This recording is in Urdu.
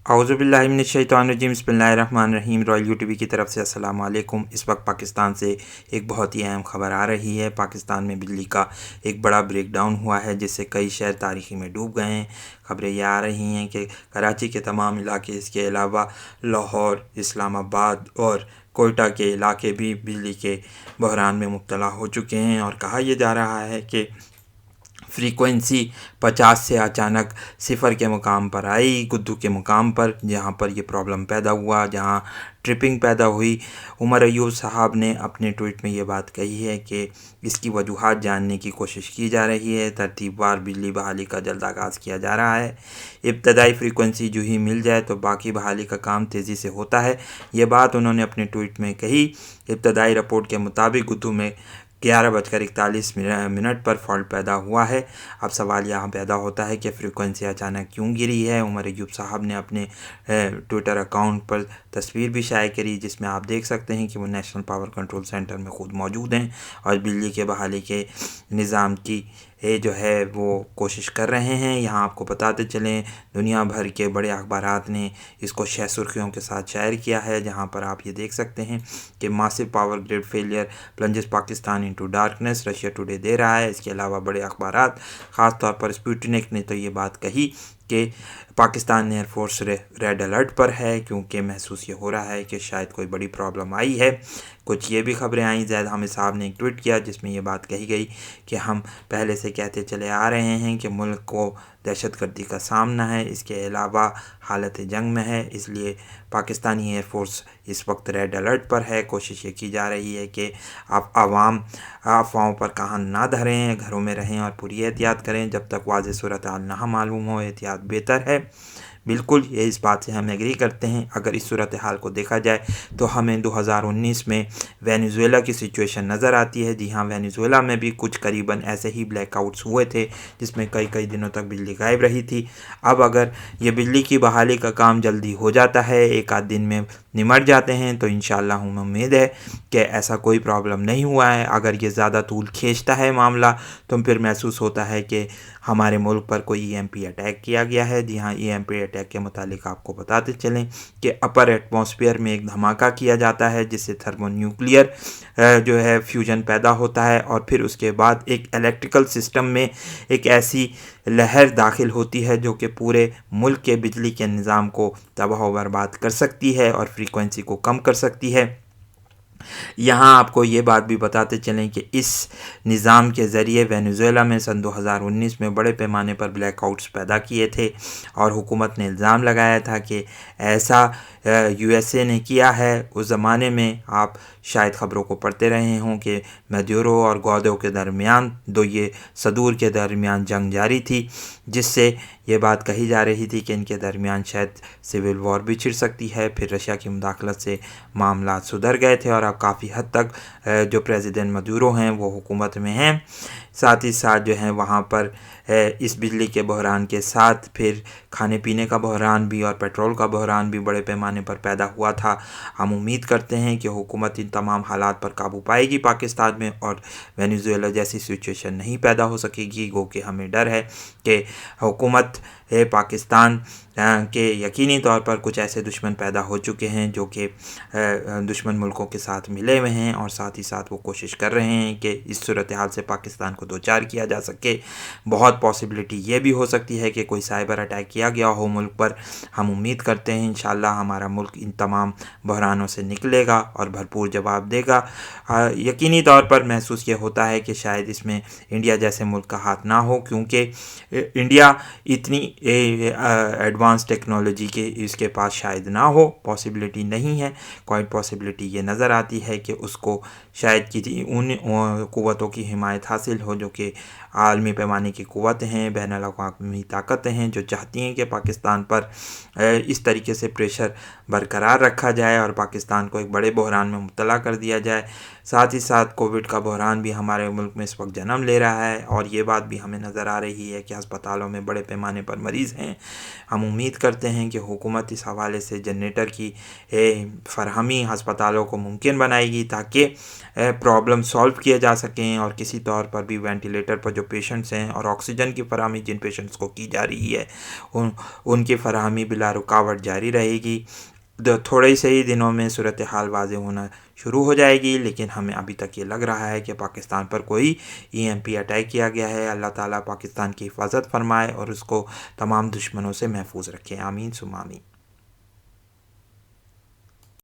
اعوذ باللہ من الشیطان الرجیم، بسم اللہ الرحمن الرحیم۔ رائل یو ٹی وی کی طرف سے السلام علیکم۔ اس وقت پاکستان سے ایک بہت ہی اہم خبر آ رہی ہے۔ پاکستان میں بجلی کا ایک بڑا بریک ڈاؤن ہوا ہے جس سے کئی شہر تاریخی میں ڈوب گئے ہیں۔ خبریں یہ آ رہی ہیں کہ کراچی کے تمام علاقے، اس کے علاوہ لاہور، اسلام آباد اور کوئٹہ کے علاقے بھی بجلی کے بحران میں مبتلا ہو چکے ہیں، اور کہا یہ جا رہا ہے کہ فریکوینسی 50 سے اچانک 0 کے مقام پر آئی، گدو کے مقام پر، جہاں پر یہ پرابلم پیدا ہوا، جہاں ٹرپنگ پیدا ہوئی۔ عمر ایوب صاحب نے اپنے ٹویٹ میں یہ بات کہی ہے کہ اس کی وجوہات جاننے کی کوشش کی جا رہی ہے، ترتیب وار بجلی بحالی کا جلد آغاز کیا جا رہا ہے۔ ابتدائی فریکوینسی جو ہی مل جائے تو باقی بحالی کا کام تیزی سے ہوتا ہے۔ یہ بات انہوں نے اپنے ٹویٹ میں کہی۔ ابتدائی رپورٹ کے مطابق گدو میں 11:41 پر فالٹ پیدا ہوا ہے۔ اب سوال یہاں پیدا ہوتا ہے کہ فریکوینسی اچانک کیوں گری ہے۔ عمر ایوب صاحب نے اپنے ٹویٹر اکاؤنٹ پر تصویر بھی شائع کری، جس میں آپ دیکھ سکتے ہیں کہ وہ نیشنل پاور کنٹرول سینٹر میں خود موجود ہیں اور بجلی کے بحالی کے نظام کی جو ہے وہ کوشش کر رہے ہیں۔ یہاں آپ کو بتاتے چلیں، دنیا بھر کے بڑے اخبارات نے اس کو شہ سرخیوں کے ساتھ شائع کیا ہے، جہاں پر آپ یہ دیکھ سکتے ہیں کہ massive power grid failure plunges Pakistan into darkness, Russia Today دے رہا ہے۔ اس کے علاوہ بڑے اخبارات، خاص طور پر اسپوٹنک نے تو یہ بات کہی کہ Pakistan air force red alert پر ہے، کیونکہ محسوس یہ ہو رہا ہے کہ شاید کوئی بڑی پرابلم آئی ہے۔ کچھ یہ بھی خبریں آئیں، زید حامد صاحب نے ایک ٹویٹ کیا جس میں یہ بات کہی گئی کہ ہم پہلے سے کہتے چلے آ رہے ہیں کہ ملک کو دہشت گردی کا سامنا ہے، اس کے علاوہ حالت جنگ میں ہے، اس لیے پاکستانی ایئر فورس اس وقت ریڈ الرٹ پر ہے۔ کوشش یہ کی جا رہی ہے کہ آپ عوام افواہوں پر کان نہ دھریں، گھروں میں رہیں اور پوری احتیاط کریں۔ جب تک واضح صورتحال نہ معلوم ہو، احتیاط بہتر ہے۔ بالکل، یہ اس بات سے ہم ایگری کرتے ہیں۔ اگر اس صورتحال کو دیکھا جائے تو ہمیں 2019 میں وینیزویلا کی سچویشن نظر آتی ہے۔ جی ہاں، وینیزویلا میں بھی کچھ قریباً ایسے ہی بلیک آؤٹس ہوئے تھے، جس میں کئی دنوں تک بجلی غائب رہی تھی۔ اب اگر یہ بجلی کی بحالی کا کام جلدی ہو جاتا ہے، ایک آدھ دن میں نمٹ جاتے ہیں، تو انشاءاللہ ہمیں امید ہے کہ ایسا کوئی پرابلم نہیں ہوا ہے۔ اگر یہ زیادہ طول کھینچتا ہے معاملہ، تو پھر محسوس ہوتا ہے کہ ہمارے ملک پر کوئی ای ایم پی اٹیک کیا گیا ہے۔ جی ہاں، ای ایم پی اٹیک کے متعلق آپ کو بتاتے چلیں کہ اپر ایٹماسفیئر میں ایک دھماکہ کیا جاتا ہے، جس سے تھرمو نیوکلیئر جو ہے فیوژن پیدا ہوتا ہے، اور پھر اس کے بعد ایک الیکٹریکل سسٹم میں ایک ایسی لہر داخل ہوتی ہے جو کہ پورے ملک کے بجلی کے نظام کو تباہ و برباد کر سکتی ہے اور فریکوینسی کو کم کر سکتی ہے۔ یہاں آپ کو یہ بات بھی بتاتے چلیں کہ اس نظام کے ذریعے وینیزویلا میں سن 2019 میں بڑے پیمانے پر بلیک آؤٹس پیدا کیے تھے، اور حکومت نے الزام لگایا تھا کہ ایسا یو ایس اے نے کیا ہے۔ اس زمانے میں آپ شاید خبروں کو پڑھتے رہے ہوں کہ میڈورو اور گوائدو کے درمیان، دو یہ صدور کے درمیان جنگ جاری تھی، جس سے یہ بات کہی جا رہی تھی کہ ان کے درمیان شاید سول وار بھی چھڑ سکتی ہے۔ پھر رشیا کی مداخلت سے معاملات سدھر گئے تھے، اور اب کافی حد تک جو پریزیڈنٹ میڈورو ہیں وہ حکومت میں ہیں۔ ساتھ ہی ساتھ جو ہیں وہاں پر اس بجلی کے بحران کے ساتھ پھر کھانے پینے کا بحران بھی اور پیٹرول کا بحران بھی بڑے پیمانے پر پیدا ہوا تھا۔ ہم امید کرتے ہیں کہ حکومت ان تمام حالات پر قابو پائے گی پاکستان میں، اور وینیزویلا جیسی سچویشن نہیں پیدا ہو سکے گی۔ گو کہ ہمیں ڈر ہے کہ حکومت پاکستان کے یقینی طور پر کچھ ایسے دشمن پیدا ہو چکے ہیں جو کہ دشمن ملکوں کے ساتھ ملے ہوئے ہیں، اور ساتھ ہی ساتھ وہ کوشش کر رہے ہیں کہ اس صورتحال سے پاکستان کو دوچار کیا جا سکے۔ بہت پاسبلٹی یہ بھی ہو سکتی ہے کہ کوئی سائبر اٹیک کیا گیا ہو ملک پر۔ ہم امید کرتے ہیں انشاءاللہ ہمارا ملک ان تمام بحرانوں سے نکلے گا اور بھرپور جواب دے گا۔ یقینی طور پر محسوس یہ ہوتا ہے کہ شاید اس میں انڈیا جیسے ملک کا ہاتھ نہ ہو، کیونکہ انڈیا اتنی ایڈوانس ٹیکنالوجی کے اس کے پاس شاید نہ ہو، پاسبلٹی نہیں ہے۔ کوئی پاسبلٹی یہ نظر آتی ہے کہ اس کو شاید کسی ان قوتوں کی حمایت حاصل ہو جو کہ عالمی پیمانے کی قوتیں ہیں، بین الاقوامی طاقتیں ہیں، جو چاہتی ہیں کہ پاکستان پر اس طریقے سے پریشر برقرار رکھا جائے اور پاکستان کو ایک بڑے بحران میں مبتلا کر دیا جائے۔ ساتھ ہی ساتھ کووڈ کا بحران بھی ہمارے ملک میں اس وقت جنم لے رہا ہے، اور یہ بات بھی ہمیں نظر آ رہی ہے کہ ہسپتالوں میں بڑے پیمانے پر مریض ہیں۔ ہم امید کرتے ہیں کہ حکومت اس حوالے سے جنریٹر کی فراہمی ہسپتالوں کو ممکن بنائے گی، تاکہ پرابلم سالو کیے جا سکیں، اور کسی طور پر بھی وینٹیلیٹر پر جو پیشنٹس ہیں اور آکسیجن کی فراہمی جن پیشنٹس کو کی جا رہی ہے ان کی فراہمی بلا رکاوٹ جاری رہے گی۔ تھوڑے سے ہی دنوں میں صورتحال واضح ہونا شروع ہو جائے گی، لیکن ہمیں ابھی تک یہ لگ رہا ہے کہ پاکستان پر کوئی EMP اٹیک کیا گیا ہے۔ اللہ تعالیٰ پاکستان کی حفاظت فرمائے اور اس کو تمام دشمنوں سے محفوظ رکھے، آمین ثم آمین۔